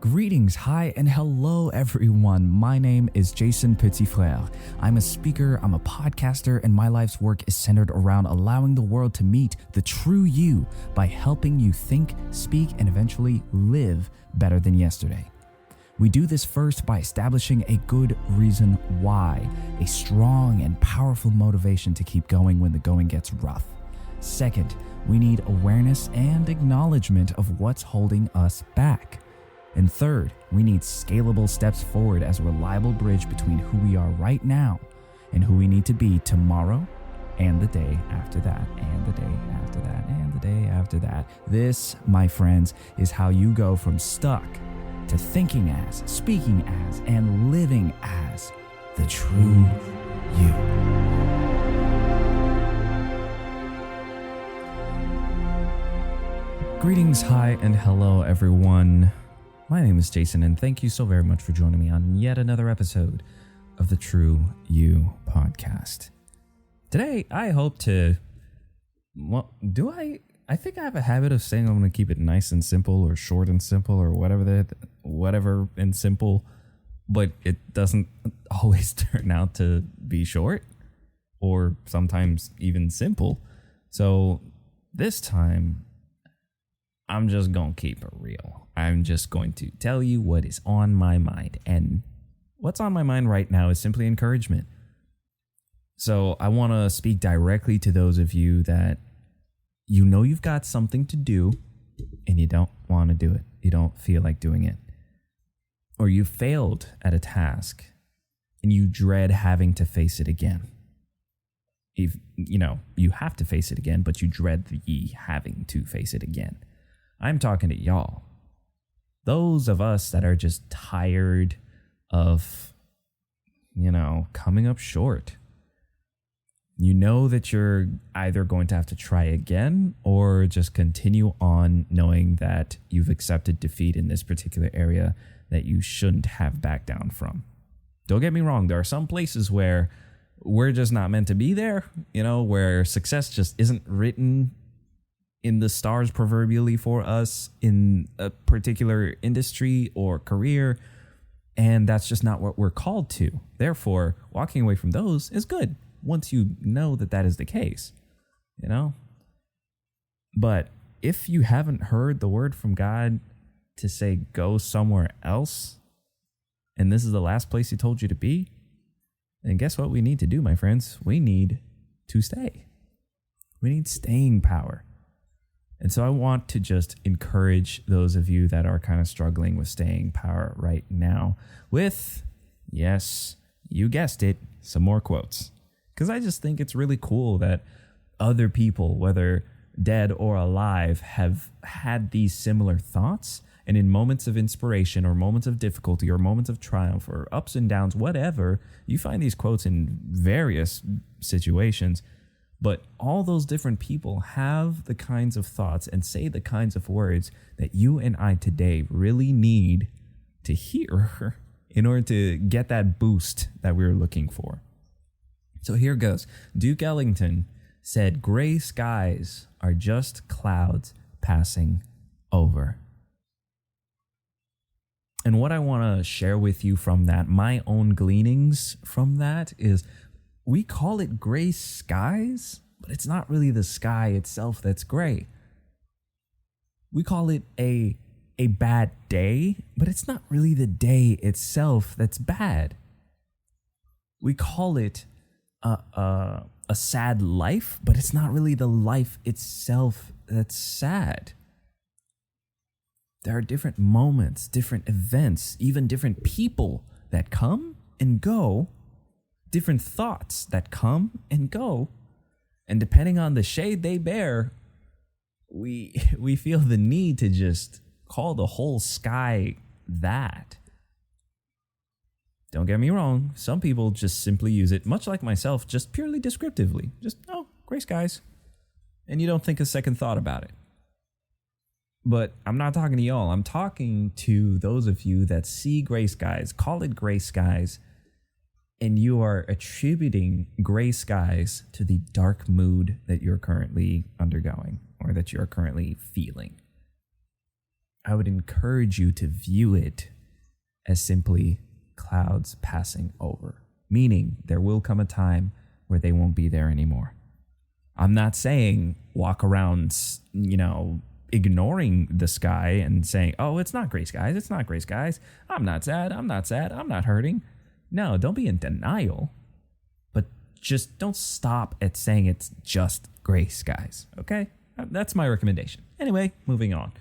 Greetings, hi, and hello everyone. My name is Jason Petitfrère. I'm a speaker, I'm a podcaster, and my life's work is centered around allowing the world to meet the true you by helping you think, speak, and eventually live better than yesterday. We do this first by establishing a good reason why, a strong and powerful motivation to keep going when the going gets rough. Second, we need awareness and acknowledgement of what's holding us back. And third, we need scalable steps forward as a reliable bridge between who we are right now and who we need to be tomorrow and the day after that, and the day after that, and the day after that. This, my friends, is how you go from stuck to thinking as, speaking as, and living as the true you. Greetings, hi, and hello, everyone. My name is Jason, and thank you so very much for joining me on yet another episode of the TRU-U podcast. Today, I hope to, I think I have a habit of saying I'm going to keep it nice and simple, or short and simple, or whatever and simple, but it doesn't always turn out to be short, or sometimes even simple. So this time, I'm just going to keep it real. I'm just going to tell you what is on my mind. And what's on my mind right now is simply encouragement. So I want to speak directly to those of you that you know you've got something to do and you don't want to do it. You don't feel like doing it. Or you failed at a task and you dread having to face it again. If you have to face it again, but you dread the having to face it again. I'm talking to y'all. Those of us that are just tired of, coming up short. You know that you're either going to have to try again or just continue on knowing that you've accepted defeat in this particular area that you shouldn't have backed down from. Don't get me wrong. There are some places where we're just not meant to be there, where success just isn't written in the stars proverbially for us in a particular industry or career, and that's just not what we're called to. Therefore, walking away from those is good once you know that that is the case, But if you haven't heard the word from God to say go somewhere else, and this is the last place he told you to be, then guess what we need to do, my friends? We need to stay. We need staying power. And so I want to just encourage those of you that are kind of struggling with staying power right now with, yes, you guessed it, some more quotes. Because I just think it's really cool that other people, whether dead or alive, have had these similar thoughts. And in moments of inspiration or moments of difficulty or moments of triumph or ups and downs, whatever, you find these quotes in various situations. But all those different people have the kinds of thoughts and say the kinds of words that you and I today really need to hear in order to get that boost that we're looking for. So here goes. Duke Ellington said, "Gray skies are just clouds passing over." And what I want to share with you from that, my own gleanings from that, is we call it gray skies, but it's not really the sky itself that's gray. We call it a bad day, but it's not really the day itself that's bad. We call it a sad life, but it's not really the life itself that's sad. There are different moments, different events, even different people that come and go, different thoughts that come and go, and depending on the shade they bear, we feel the need to just call the whole sky that. Don't get me wrong, some people just simply use it, much like myself, just purely descriptively. Just, gray skies. And you don't think a second thought about it. But I'm not talking to y'all. I'm talking to those of you that see gray skies, call it gray skies, and you are attributing gray skies to the dark mood that you're currently undergoing or that you're currently feeling. I would encourage you to view it as simply clouds passing over, meaning there will come a time where they won't be there anymore. I'm not saying walk around, ignoring the sky and saying, oh, it's not gray skies. It's not gray skies. I'm not sad. I'm not sad. I'm not hurting. No, don't be in denial, but just don't stop at saying it's just gray skies. Okay. That's my recommendation. Anyway, moving on.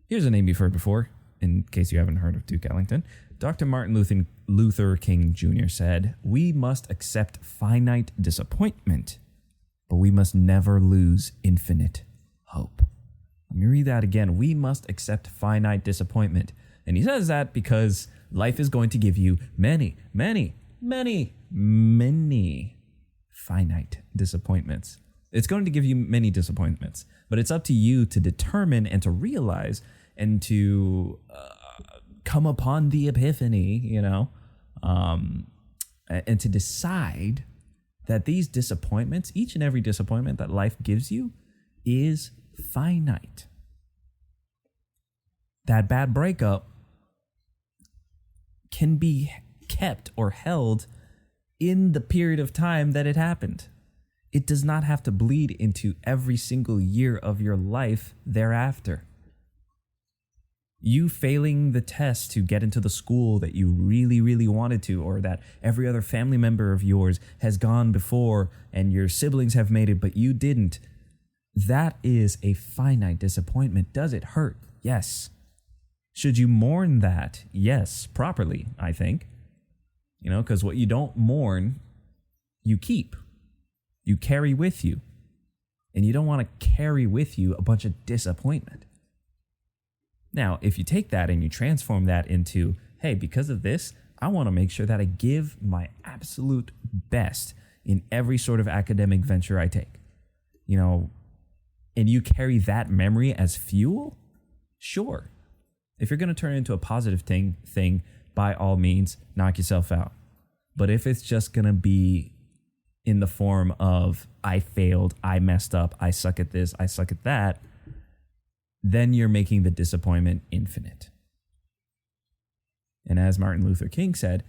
Here's a name you've heard before, in case you haven't heard of Duke Ellington. Dr. Martin Luther King Jr. said, "We must accept finite disappointment, but we must never lose infinite hope." Let me read that again. We must accept finite disappointment. And he says that because life is going to give you many, many, many, many finite disappointments. It's going to give you many disappointments, but it's up to you to determine and to realize and to come upon the epiphany, and to decide that these disappointments, each and every disappointment that life gives you, is finite. That bad breakup can be kept or held in the period of time that it happened. It does not have to bleed into every single year of your life thereafter. You failing the test to get into the school that you really, really wanted to, or that every other family member of yours has gone before and your siblings have made it, but you didn't. That is a finite disappointment. Does it hurt? Yes. Should you mourn that? Yes, properly, I think. Because what you don't mourn, you keep. You carry with you. And you don't want to carry with you a bunch of disappointment. Now, if you take that and you transform that into, hey, because of this, I want to make sure that I give my absolute best in every sort of academic venture I take. And you carry that memory as fuel, sure. If you're going to turn it into a positive thing, by all means, knock yourself out. But if it's just going to be in the form of, I failed, I messed up, I suck at this, I suck at that, then you're making the disappointment infinite. And as Martin Luther King said,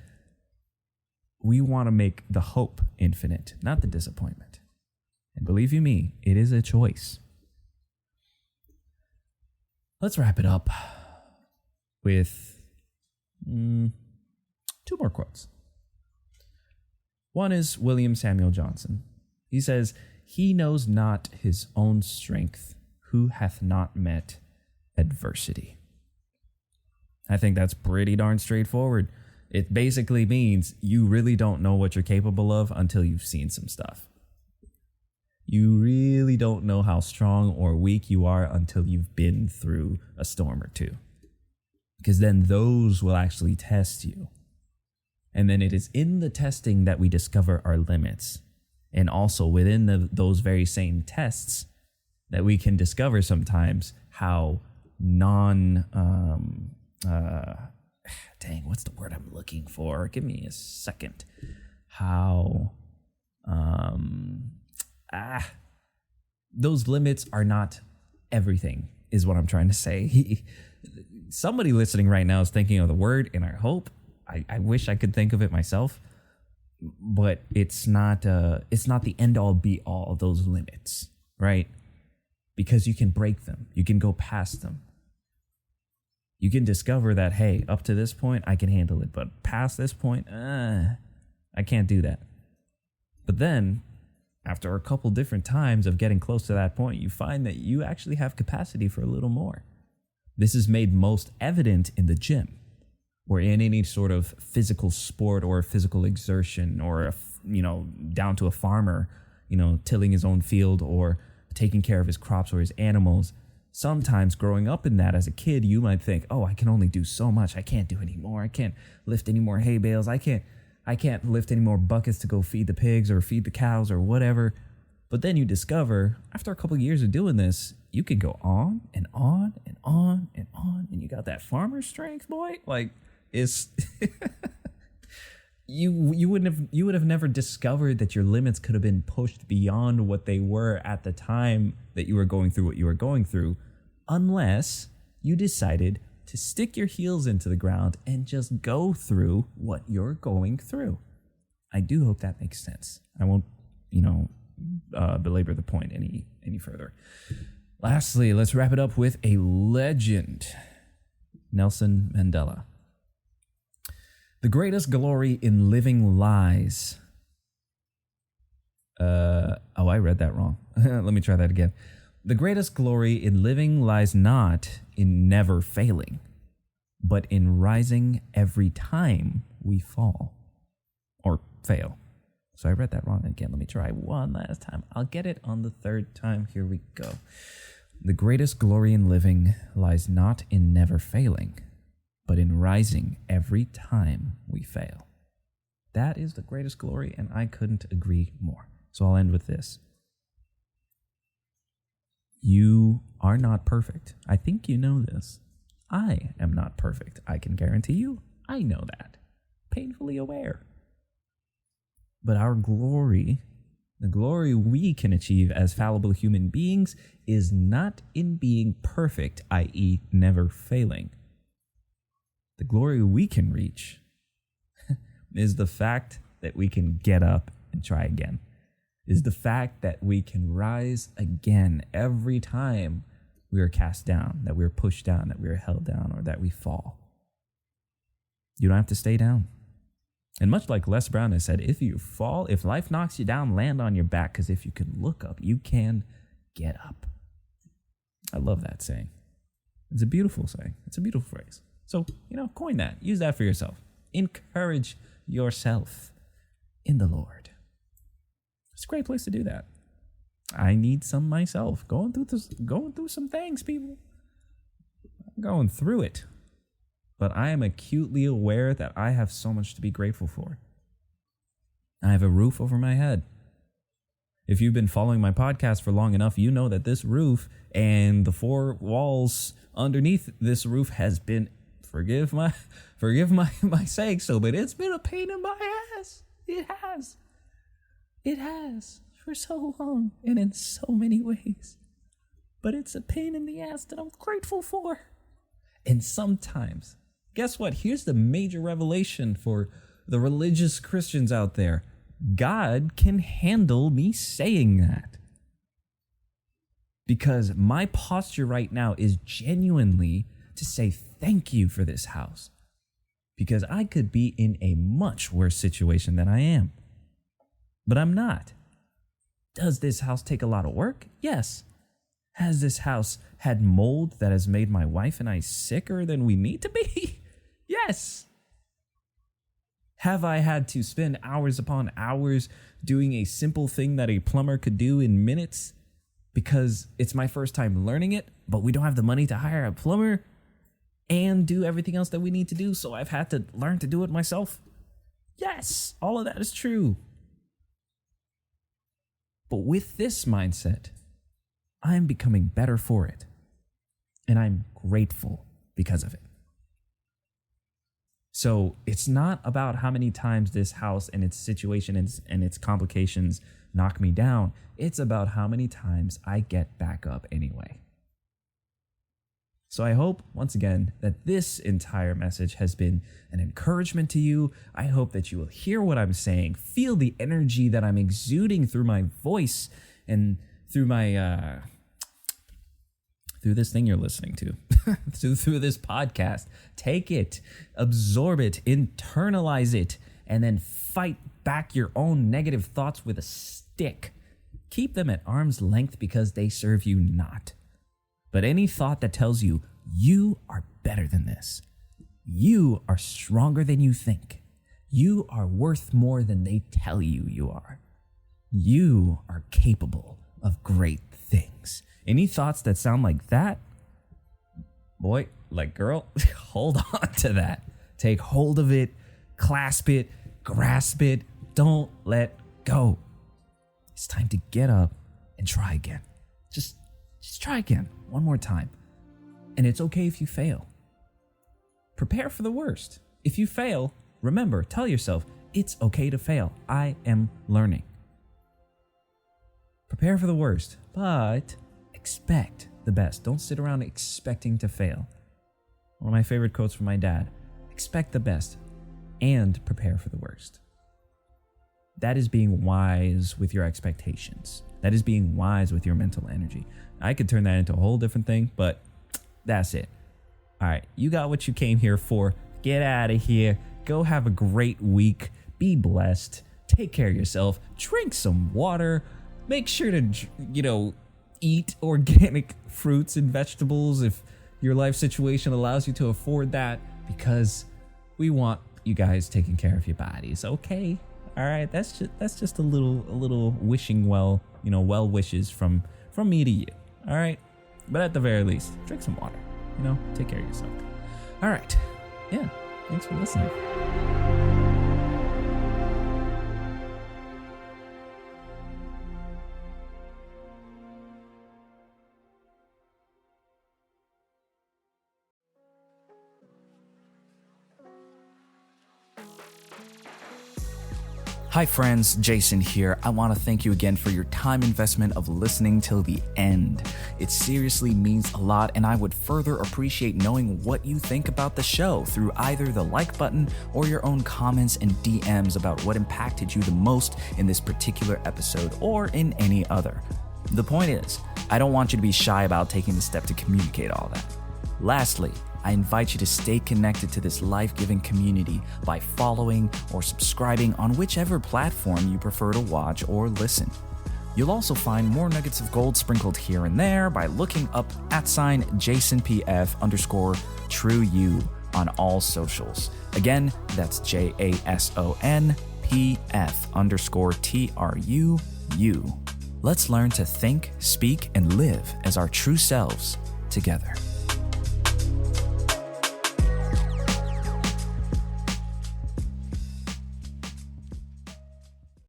we want to make the hope infinite, not the disappointment. And believe you me, it is a choice. Let's wrap it up with two more quotes. One is William Samuel Johnson. He says, "He knows not his own strength who hath not met adversity." I think that's pretty darn straightforward. It basically means you really don't know what you're capable of until you've seen some stuff. You really don't know how strong or weak you are until you've been through a storm or two. Because then those will actually test you. And then it is in the testing that we discover our limits. And also within those very same tests that we can discover sometimes how what's the word I'm looking for? Give me a second. Those limits are not everything, is what I'm trying to say. Somebody listening right now is thinking of the word, and I hope, I wish I could think of it myself, but it's not the end all be all, those limits, right? Because you can break them. You can go past them. You can discover that, hey, up to this point, I can handle it. But past this point, I can't do that. But then, after a couple different times of getting close to that point, you find that you actually have capacity for a little more. This is made most evident in the gym, or in any sort of physical sport or physical exertion, or, down to a farmer, tilling his own field or taking care of his crops or his animals. Sometimes growing up in that as a kid, you might think, oh, I can only do so much. I can't do any more. I can't lift any more hay bales. I can't lift any more buckets to go feed the pigs or feed the cows or whatever. But then you discover, after a couple of years of doing this, you can go on and on and on and on. And you got that farmer strength, boy. Like, it's... You would have never discovered that your limits could have been pushed beyond what they were at the time that you were going through what you were going through, unless You decided to stick your heels into the ground and just go through what you're going through. I do hope that makes sense. I won't, belabor the point any further. Lastly, let's wrap it up with a legend. Nelson Mandela. The greatest glory in living lies. I read that wrong. Let me try that again. The greatest glory in living lies not in never failing, but in rising every time we fall or fail. So I read that wrong again. Let me try one last time. I'll get it on the third time. Here we go. The greatest glory in living lies not in never failing, but in rising every time we fail. That is the greatest glory, and I couldn't agree more. So I'll end with this. You are not perfect. I think you know this. I am not perfect. I can guarantee you, I know that. Painfully aware. But our glory, the glory we can achieve as fallible human beings, is not in being perfect, i.e., never failing. The glory we can reach is the fact that we can get up and try again. Is the fact that we can rise again every time we are cast down, that we are pushed down, that we are held down, or that we fall. You don't have to stay down. And much like Les Brown has said, if you fall, if life knocks you down, land on your back, because if you can look up, you can get up. I love that saying. It's a beautiful saying. It's a beautiful phrase. So, coin that. Use that for yourself. Encourage yourself in the Lord. It's a great place to do that. I need some myself. Going through some things, people. I'm going through it. But I am acutely aware that I have so much to be grateful for. I have a roof over my head. If you've been following my podcast for long enough, you know that this roof and the four walls underneath this roof has been, forgive my sake, but it's been a pain in my ass. It has for so long and in so many ways. But it's a pain in the ass that I'm grateful for. And sometimes, guess what? Here's the major revelation for the religious Christians out there. God can handle me saying that. Because my posture right now is genuinely to say thank you for this house. Because I could be in a much worse situation than I am. But I'm not. Does this house take a lot of work? Yes. Has this house had mold that has made my wife and I sicker than we need to be? Yes. Have I had to spend hours upon hours doing a simple thing that a plumber could do in minutes because it's my first time learning it, but we don't have the money to hire a plumber and do everything else that we need to do, so I've had to learn to do it myself? Yes, all of that is true. But with this mindset, I'm becoming better for it. And I'm grateful because of it. So it's not about how many times this house and its situation and its complications knock me down. It's about how many times I get back up anyway. So I hope, once again, that this entire message has been an encouragement to you. I hope that you will hear what I'm saying, feel the energy that I'm exuding through my voice and through my through this thing you're listening to, through this podcast. Take it, absorb it, internalize it, and then fight back your own negative thoughts with a stick. Keep them at arm's length because they serve you not. But any thought that tells you, you are better than this, you are stronger than you think, you are worth more than they tell you you are, you are capable of great things. Any thoughts that sound like that, boy, like girl, hold on to that. Take hold of it, clasp it, grasp it. Don't let go. It's time to get up and try again. Just try again one more time. And it's okay if you fail. Prepare for the worst. If you fail, remember, tell yourself, it's okay to fail. I am learning. Prepare for the worst, but expect the the best. Don't sit around expecting to fail. One of my favorite quotes from my dad: expect the best and prepare for the worst. That is being wise with your expectations. That is being wise with your mental energy. I could turn that into a whole different thing, but that's it. All right, you got what you came here for. Get out of here. Go have a great week. Be blessed. Take care of yourself. Drink some water. Make sure to, eat organic fruits and vegetables if your life situation allows you to afford that, because we want you guys taking care of your bodies, okay? All right, that's just a little wishing well wishes from me to you. All right, but at the very least, drink some water. Take care of yourself. All right, yeah. Thanks for listening. Hi friends, Jason here. I want to thank you again for your time investment of listening till the end. It seriously means a lot, and I would further appreciate knowing what you think about the show through either the like button or your own comments and DMs about what impacted you the most in this particular episode or in any other. The point is, I don't want you to be shy about taking the step to communicate all that. Lastly, I invite you to stay connected to this life-giving community by following or subscribing on whichever platform you prefer to watch or listen. You'll also find more nuggets of gold sprinkled here and there by looking up @JasonPF_TRU-U on all socials. Again, that's JASONPF_TRU-U. Let's learn to think, speak, and live as our true selves together.